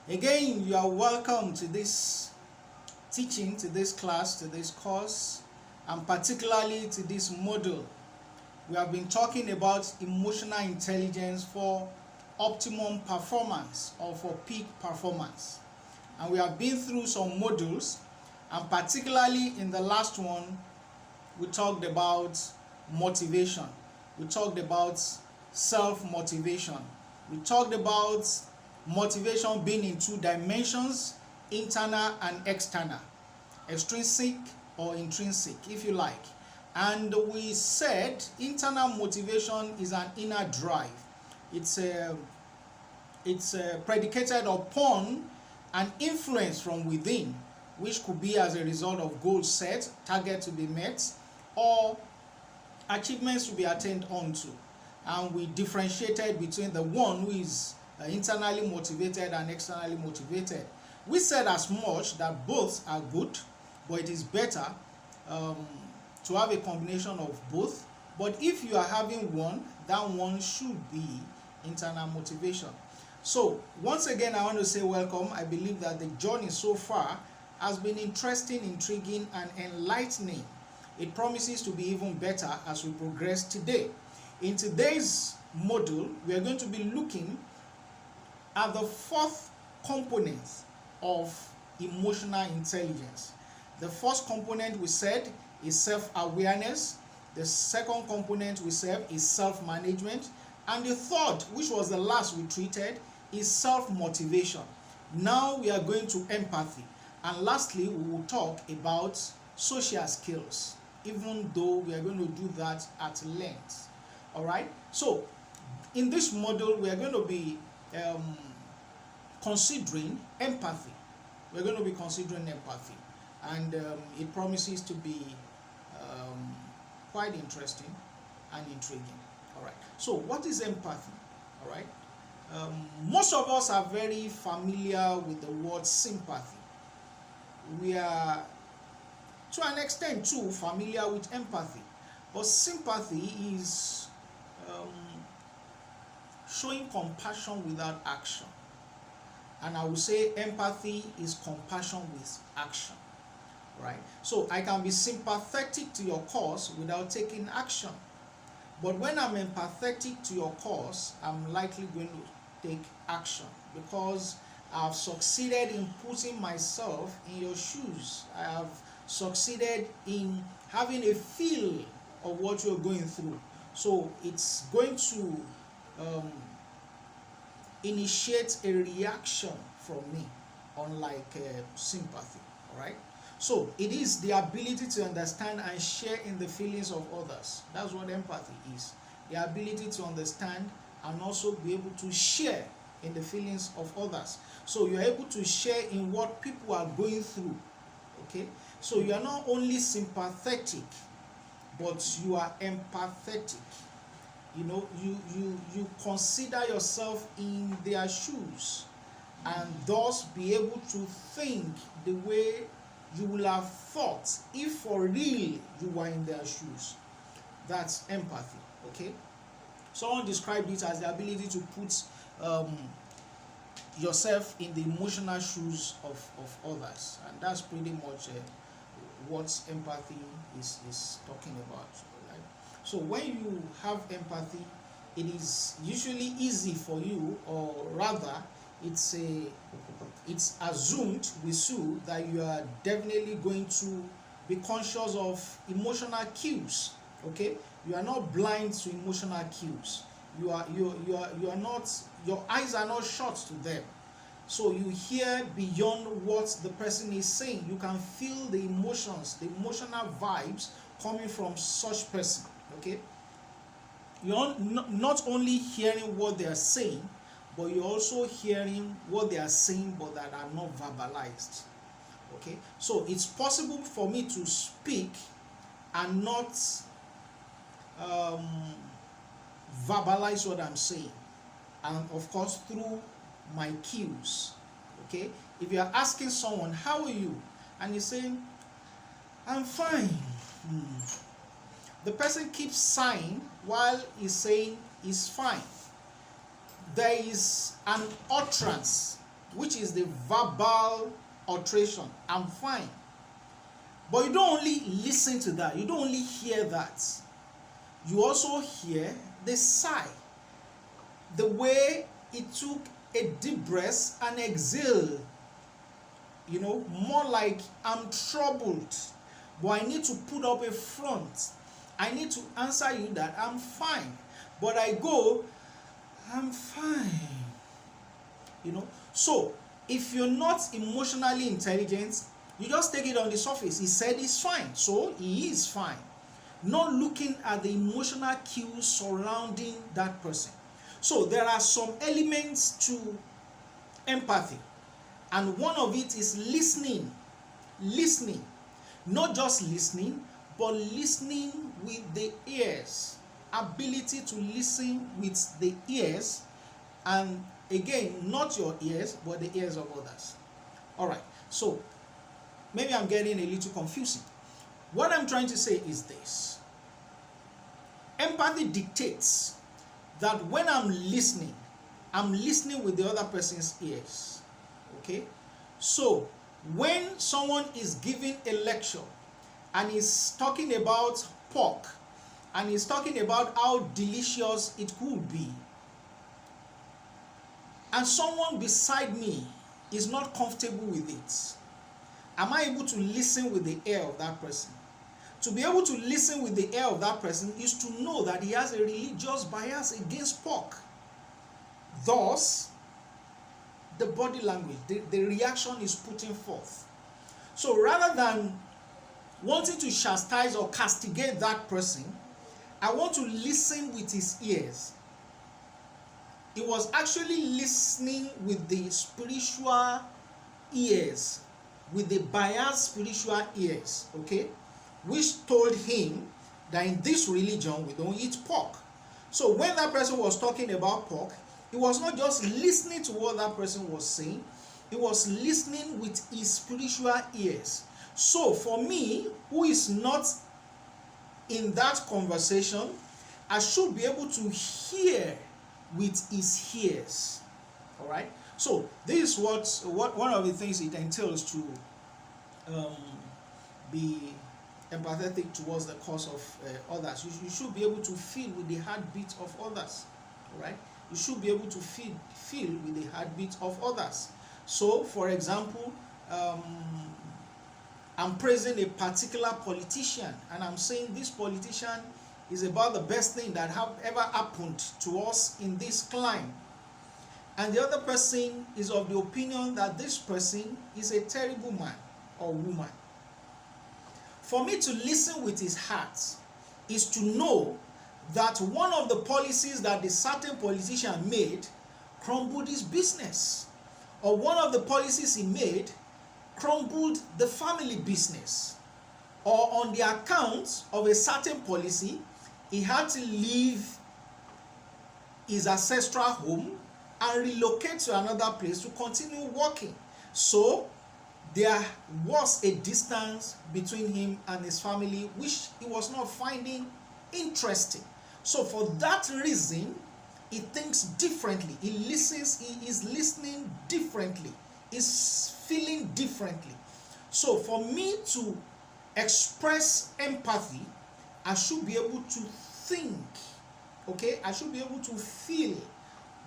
Again, you are welcome to this teaching, to this class, to this course, and particularly to this module. We have been talking about emotional intelligence for optimum performance or for peak performance. And we have been through some modules, and particularly in the last one, we talked about motivation. We talked about self-motivation. We talked about motivation being in two dimensions, internal and external, extrinsic or intrinsic, if you like. And we said internal motivation is an inner drive. It's predicated upon an influence from within, which could be as a result of goals set, target to be met, or achievements to be attained onto. And we differentiated between the one who is internally motivated and externally motivated. We said as much that both are good, but it is better to have a combination of both. But if you are having one, that one should be internal motivation. So once again, I want to say welcome. I believe that the journey so far has been interesting, intriguing, and enlightening. It promises to be even better as we progress today. In today's module, we are going to be looking at the fourth component of emotional intelligence. The first component we said is self-awareness. The second component we said is self-management. And the third, which was the last we treated, is self-motivation. Now we are going to empathy. And lastly, we will talk about social skills, even though we are going to do that at length. All right? So, in this module, we are going to be considering empathy. We're going to be considering empathy. And it promises to be quite interesting and intriguing. All right. So, what is empathy? All right. Most of us are very familiar with the word sympathy. We are, to an extent too, familiar with empathy. But sympathy is showing compassion without action. And I would say empathy is compassion with action. Right? So I can be sympathetic to your cause without taking action. But when I'm empathetic to your cause, I'm likely going to take action because I've succeeded in putting myself in your shoes. I have succeeded in having a feel of what you're going through. So it's going to initiate a reaction from me, unlike sympathy. All right. So it is the ability to understand and share in the feelings of others. That's what empathy is. The ability to understand and also be able to share in the feelings of others. So you're able to share in what people are going through. Okay? So you are not only sympathetic, but you are empathetic. You know, you consider yourself in their shoes and thus be able to think the way you will have thought if for real you were in their shoes. That's empathy. Okay? Someone described it as the ability to put yourself in the emotional shoes of others, and that's pretty much what empathy is talking about. Right? So when you have empathy, it is usually easy for you, or rather it's assumed with you that you are definitely going to be conscious of emotional cues. Okay, you are not blind to emotional cues. You are not, your eyes are not shut to them. So you hear beyond what the person is saying. You can feel the emotions, the emotional vibes coming from such person. Okay, you're not only hearing what they are saying, but you're also hearing what they are saying but that are not verbalized. Okay, so it's possible for me to speak and not verbalize what I'm saying, and of course through my cues. Okay, if you are asking someone, how are you, and he's saying, I'm fine, the person keeps sighing while he's saying he's fine. There is an utterance which which is the verbal alteration. I'm fine. But you don't only listen to that, you don't only hear that. You also hear the sigh, the way he took a deep breath and exhale. You know, more like I'm troubled, but I need to put up a front. I need to answer you that I'm fine. But I go, I'm fine. You know, so if you're not emotionally intelligent, you just take it on the surface. He said he's fine, so he is fine. Not looking at the emotional cues surrounding that person. So there are some elements to empathy, and one of it is listening. Listening. Not just listening, but listening with the ears. Ability to listen with the ears, and again, not your ears, but the ears of others. Alright, so maybe I'm getting a little confusing. What I'm trying to say is this: empathy dictates that when I'm listening with the other person's ears. Okay? So when someone is giving a lecture and is talking about pork and is talking about how delicious it could be, and someone beside me is not comfortable with it, am I able to listen with the ear of that person? To be able to listen with the ear of that person is to know that he has a religious bias against pork. Thus, the body language, the reaction is putting forth. So rather than wanting to chastise or castigate that person, I want to listen with his ears. He was actually listening with the spiritual ears, with the biased spiritual ears, okay, which told him that in this religion we don't eat pork. So when that person was talking about pork, he was not just listening to what that person was saying, he was listening with his spiritual ears. So for me, who is not in that conversation, I should be able to hear with his ears. All right. So this is what one of the things it entails to be empathetic towards the cause of others. You should be able to feel with the heartbeat of others. All right. You should be able to feel with the heartbeat of others. So, for example, I'm praising a particular politician, and I'm saying this politician is about the best thing that have ever happened to us in this climb. And the other person is of the opinion that this person is a terrible man or woman. For me to listen with his heart is to know that one of the policies that the certain politician made crumbled his business, or one of the policies he made crumbled the family business, or on the account of a certain policy he had to leave his ancestral home and relocate to another place to continue working. So there was a distance between him and his family which he was not finding interesting. So for that reason, he thinks differently. He is listening differently. He's feeling differently. So for me to express empathy, I should be able to think, okay? I should be able to feel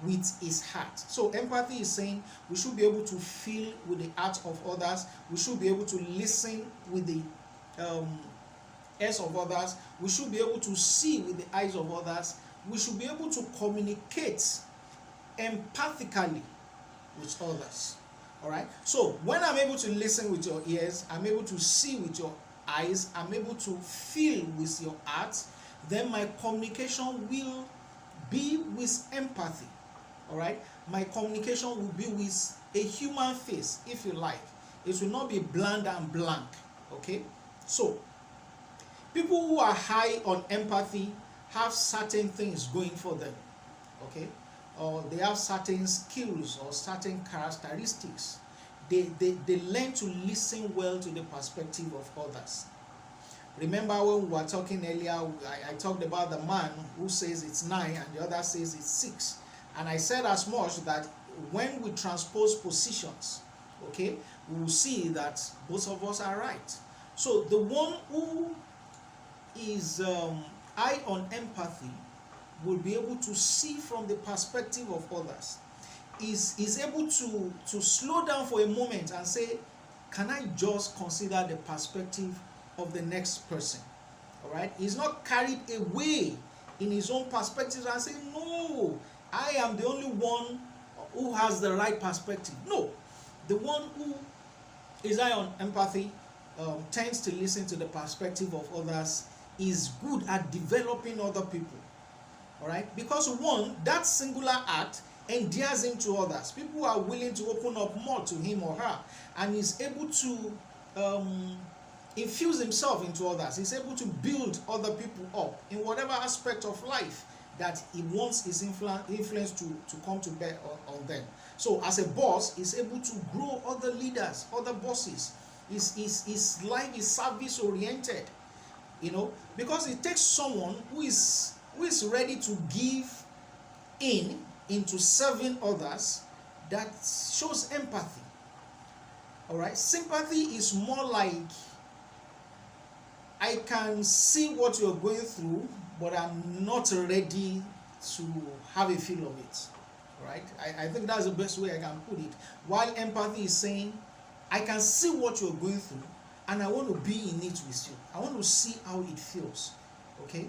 with his heart. So empathy is saying we should be able to feel with the heart of others. We should be able to listen with the ears of others. We should be able to see with the eyes of others. We should be able to communicate empathically with others. All right. So when I'm able to listen with your ears, I'm able to see with your eyes, I'm able to feel with your heart, then my communication will be with empathy. All right. My communication will be with a human face, if you like. It will not be bland and blank. Okay. So people who are high on empathy have certain things going for them. Okay. Or they have certain skills or certain characteristics. They learn to listen well to the perspective of others. Remember when we were talking earlier, I talked about the man who says it's 9 and the other says it's 6. And I said as much that when we transpose positions, okay, we will see that both of us are right. So the one who is high on empathy will be able to see from the perspective of others, is able to slow down for a moment and say, can I just consider the perspective of the next person? All right, he's not carried away in his own perspective and say, no, I am the only one who has the right perspective. No, the one who is high on empathy tends to listen to the perspective of others, is good at developing other people. All right, because one, that singular act endears him to others. People are willing to open up more to him or her, and is able to infuse himself into others. He's able to build other people up in whatever aspect of life that he wants his influence to come to bear on them. So as a boss, he's able to grow other leaders, other bosses. His life is service oriented, because it takes someone who is ready to give into serving others, that shows empathy. All right, sympathy is more like, I can see what you're going through, but I'm not ready to have a feel of it. Right? I think that's the best way I can put it. While empathy is saying, I can see what you're going through, and I want to be in it with you. I want to see how it feels. Okay?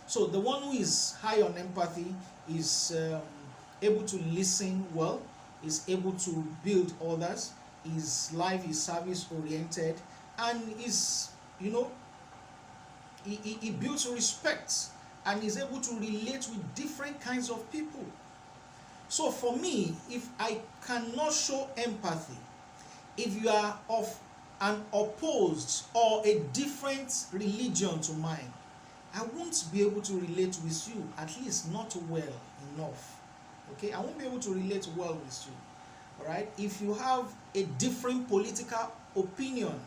So the one who is high on empathy is able to listen well, is able to build others, his life is service oriented, and is, he builds respect and is able to relate with different kinds of people. So for me, if I cannot show empathy, if you are of an opposed or a different religion to mine, I won't be able to relate with you, at least not well enough. Okay, I won't be able to relate well with you. All right, if you have a different political opinion,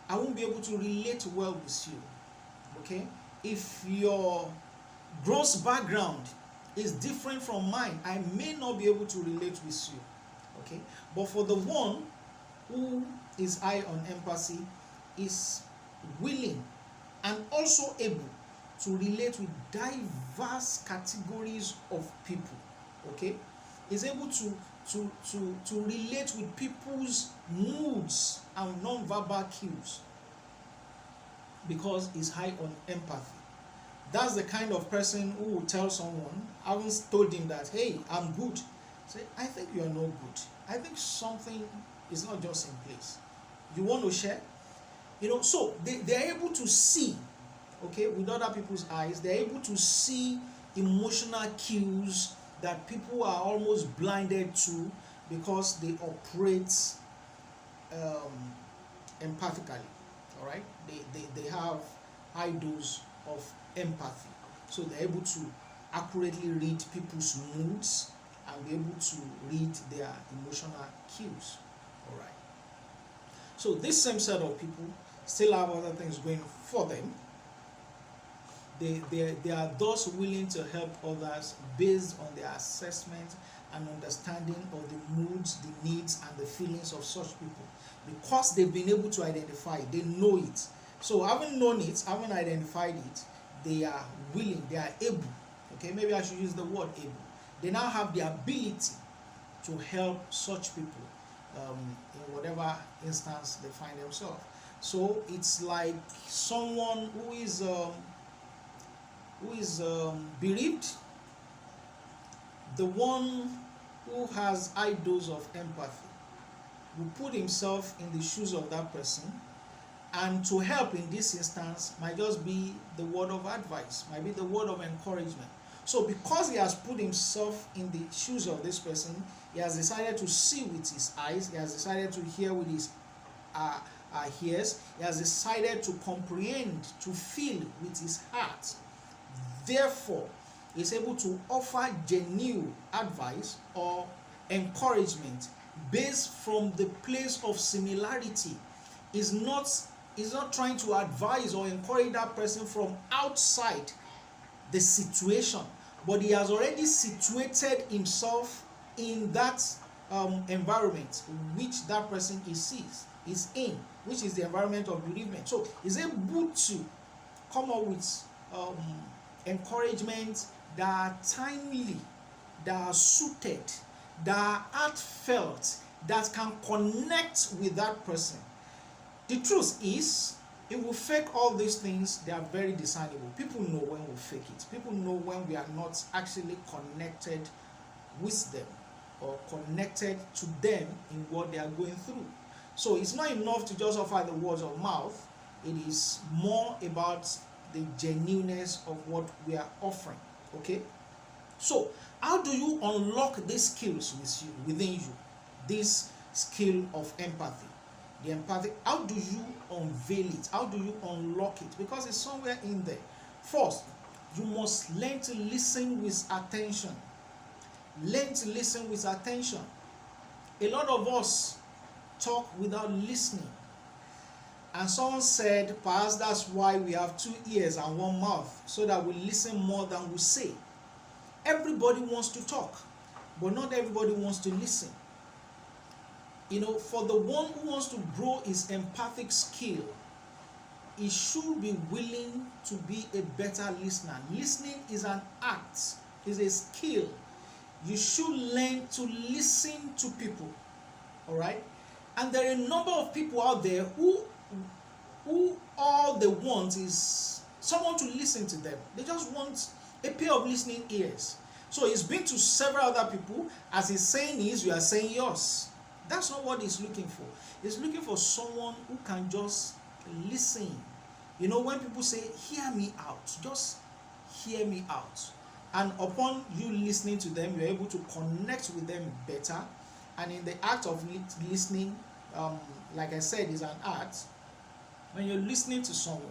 I won't be able to relate well with you. Okay, if your gross background is different from mine, I may not be able to relate with you. Okay, but for the one who is high on empathy, is willing and also able to relate with diverse categories of people. Okay, is able to relate with people's moods and non-verbal cues, because he's high on empathy. That's the kind of person who will tell someone, I haven't told him that, hey, I'm good. Say, I think you are no good. I think something is not just in place. You want to share? So they're able to see, okay, with other people's eyes, they're able to see emotional cues that people are almost blinded to, because they operate empathically. All right, they have high dose of empathy, so they're able to accurately read people's moods and be able to read their emotional cues. All right, so this same set of people still have other things going for them. They are thus willing to help others based on their assessment and understanding of the moods, the needs, and the feelings of such people, because they've been able to identify it, they know it. So having known it, having identified it, they are willing, they are able, okay, maybe I should use the word able. They now have the ability to help such people in whatever instance they find themselves. So it's like someone who is bereaved, the one who has high dose of empathy will put himself in the shoes of that person, and to help in this instance might just be the word of advice, might be the word of encouragement. So because he has put himself in the shoes of this person, he has decided to see with his eyes, he has decided to hear with his ears, he has decided to comprehend, to feel with his heart. Therefore, he is able to offer genuine advice or encouragement based from the place of similarity. Is not trying to advise or encourage that person from outside the situation, but he has already situated himself in that environment which that person is in, which is the environment of bereavement. So is able to come up with encouragement that are timely, that are suited, that are heartfelt, that can connect with that person. The truth is, if we fake all these things, they are very discernible. People know when we fake it. People know when we are not actually connected with them or connected to them in what they are going through. So it's not enough to just offer the words of mouth. It is more about the genuineness of what we are offering. Okay? So how do you unlock these skills within you? This skill of empathy. The empathy, how do you unveil it? How do you unlock it? Because it's somewhere in there. First, you must learn to listen with attention. Learn to listen with attention. A lot of us talk without listening. And someone said, perhaps that's why we have 2 ears and 1 mouth, so that we listen more than we say. Everybody wants to talk, but not everybody wants to listen. For the one who wants to grow his empathic skill, he should be willing to be a better listener. Listening is an act, is a skill. You should learn to listen to people. All right? And there are a number of people out there who all they want is someone to listen to them. They just want a pair of listening ears. So he's been to several other people. As he's saying his, you are saying yours. That's not what he's looking for. He's looking for someone who can just listen. When people say, hear me out, just hear me out. And upon you listening to them, you're able to connect with them better. And in the act of listening, like I said, is an art. When you're listening to someone,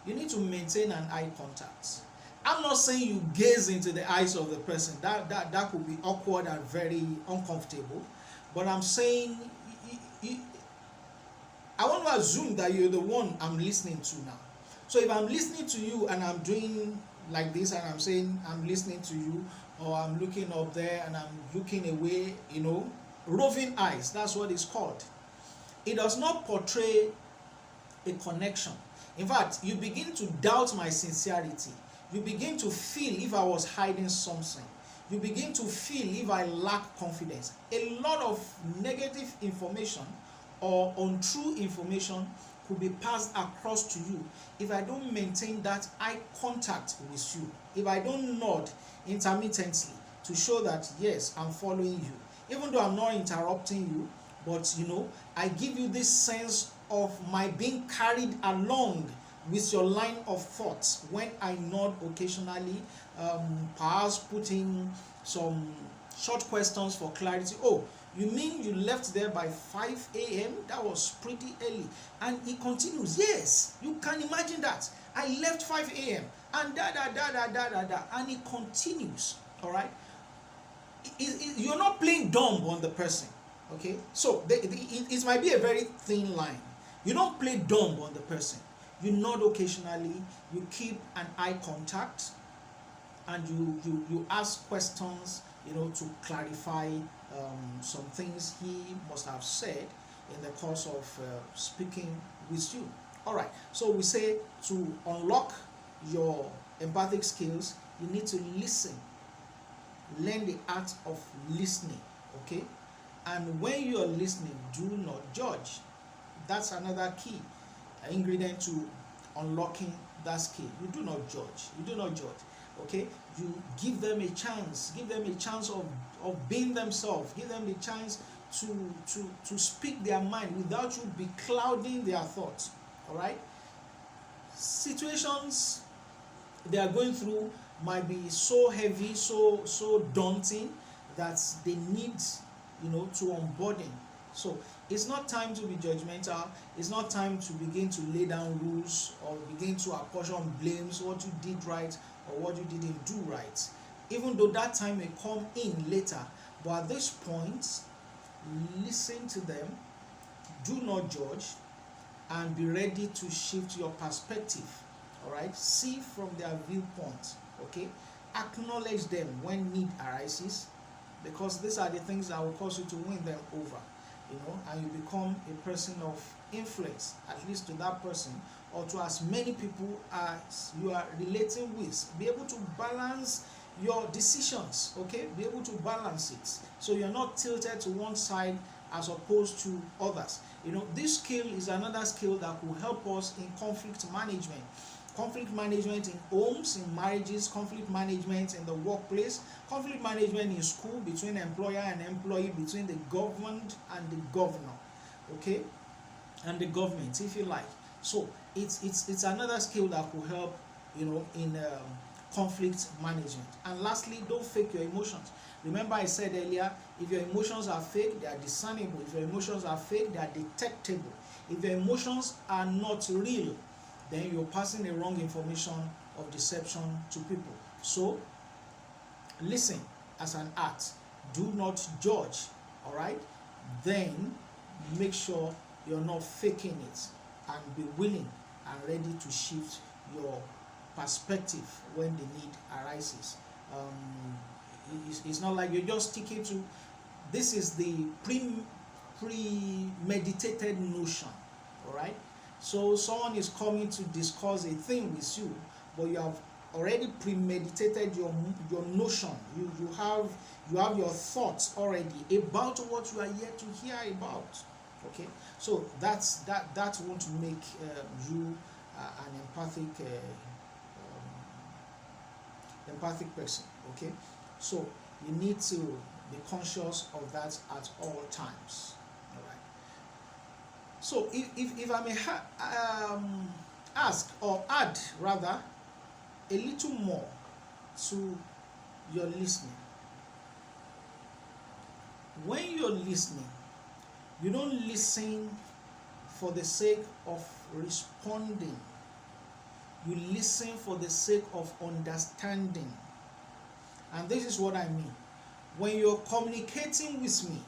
you need to maintain an eye contact. I'm not saying you gaze into the eyes of the person. That could be awkward and very uncomfortable. But I'm saying, I want to assume that you're the one I'm listening to now. So if I'm listening to you and I'm doing like this and I'm saying I'm listening to you, or I'm looking up there and I'm looking away, roving eyes, that's what it's called. It does not portray a connection. In fact, you begin to doubt my sincerity. You begin to feel if I was hiding something. You begin to feel if I lack confidence. A lot of negative information or untrue information could be passed across to you if I don't maintain that eye contact with you. If I don't nod intermittently to show that, yes, I'm following you. Even though I'm not interrupting you, but I give you this sense of my being carried along with your line of thoughts when I nod occasionally, perhaps putting some short questions for clarity. Oh, you mean you left there by 5 a.m.? That was pretty early. And he continues, yes, you can imagine that. I left 5 a.m. and and he continues, all right? You're not playing dumb on the person, okay? So it might be a very thin line. You don't play dumb on the person. You nod occasionally, you keep an eye contact, and you ask questions, to clarify some things he must have said in the course of speaking with you. All right, so we say to unlock your empathic skills, you need to listen. Learn the art of listening, okay? And when you are listening, do not judge. That's another key ingredient to unlocking that skill. You do not judge. You do not judge. Okay? You give them a chance. Give them a chance of being themselves. Give them the chance to speak their mind without you beclouding their thoughts. All right? Situations they are going through might be so heavy, so daunting that they need, to onboarding. So it's not time to be judgmental. It's not time to begin to lay down rules or begin to apportion blames, what you did right or what you didn't do right. Even though that time may come in later, but at this point, listen to them, do not judge, and be ready to shift your perspective. All right, see from their viewpoint. Okay, acknowledge them when need arises, because these are the things that will cause you to win them over, and you become a person of influence, at least to that person or to as many people as you are relating with. Be able to balance your decisions, okay? Be able to balance it so you're not tilted to one side as opposed to others. This skill is another skill that will help us in conflict management. Conflict management in homes, in marriages, conflict management in the workplace, conflict management in school, between employer and employee, between the government and the governor, okay, and the government, if you like. So it's another skill that will help, in conflict management. And lastly, don't fake your emotions. Remember, I said earlier, if your emotions are fake, they are discernible. If your emotions are fake, they are detectable. If your emotions are not real, then you're passing a wrong information of deception to people. So listen as an art. Do not judge. All right? Then make sure you're not faking it, and be willing and ready to shift your perspective when the need arises. It's not like you're just sticking to this is the premeditated notion. All right? So someone is coming to discuss a thing with you, but you have already premeditated your notion. You have your thoughts already about what you are yet to hear about. Okay, so that won't make you an empathic person. Okay, so you need to be conscious of that at all times. All right. So if I may ask or add rather a little more to your listening. When you're listening, you don't listen for the sake of responding. You listen for the sake of understanding. And this is what I mean. When you're communicating with me,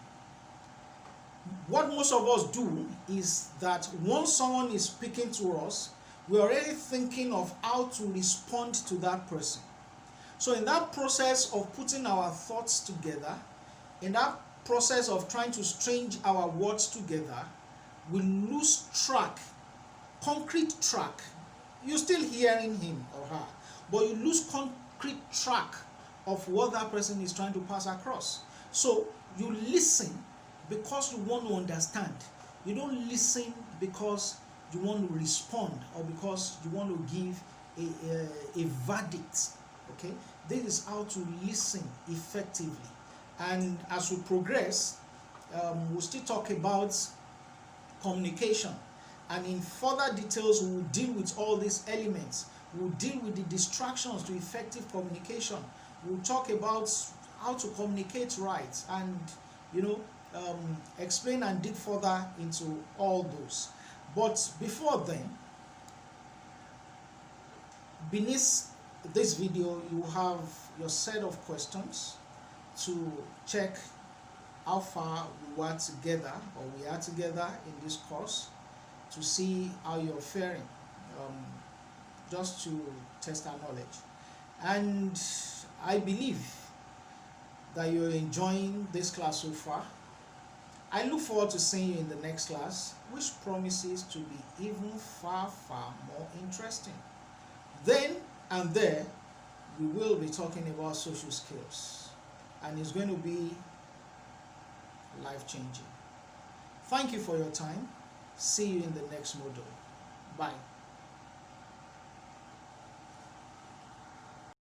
what most of us do is that once someone is speaking to us, we're already thinking of how to respond to that person. So in that process of putting our thoughts together, in that process of trying to string our words together, we lose track, concrete track. You're still hearing him or her, but you lose concrete track of what that person is trying to pass across. So you listen because you want to understand. You don't listen because you want to respond or because you want to give a verdict. Okay, this is how to listen effectively. And as we progress, we'll still talk about communication, and in further details we will deal with all these elements. We'll deal with the distractions to effective communication. We'll talk about how to communicate right, and explain and dig further into all those. But before then, beneath this video you have your set of questions to check how far we are together in this course, to see how you're faring, just to test our knowledge. And I believe that you're enjoying this class so far. I look forward to seeing you in the next class, which promises to be even far more interesting. Then and there, we will be talking about social skills, and it's going to be life-changing. Thank you for your time. See you in the next module. Bye.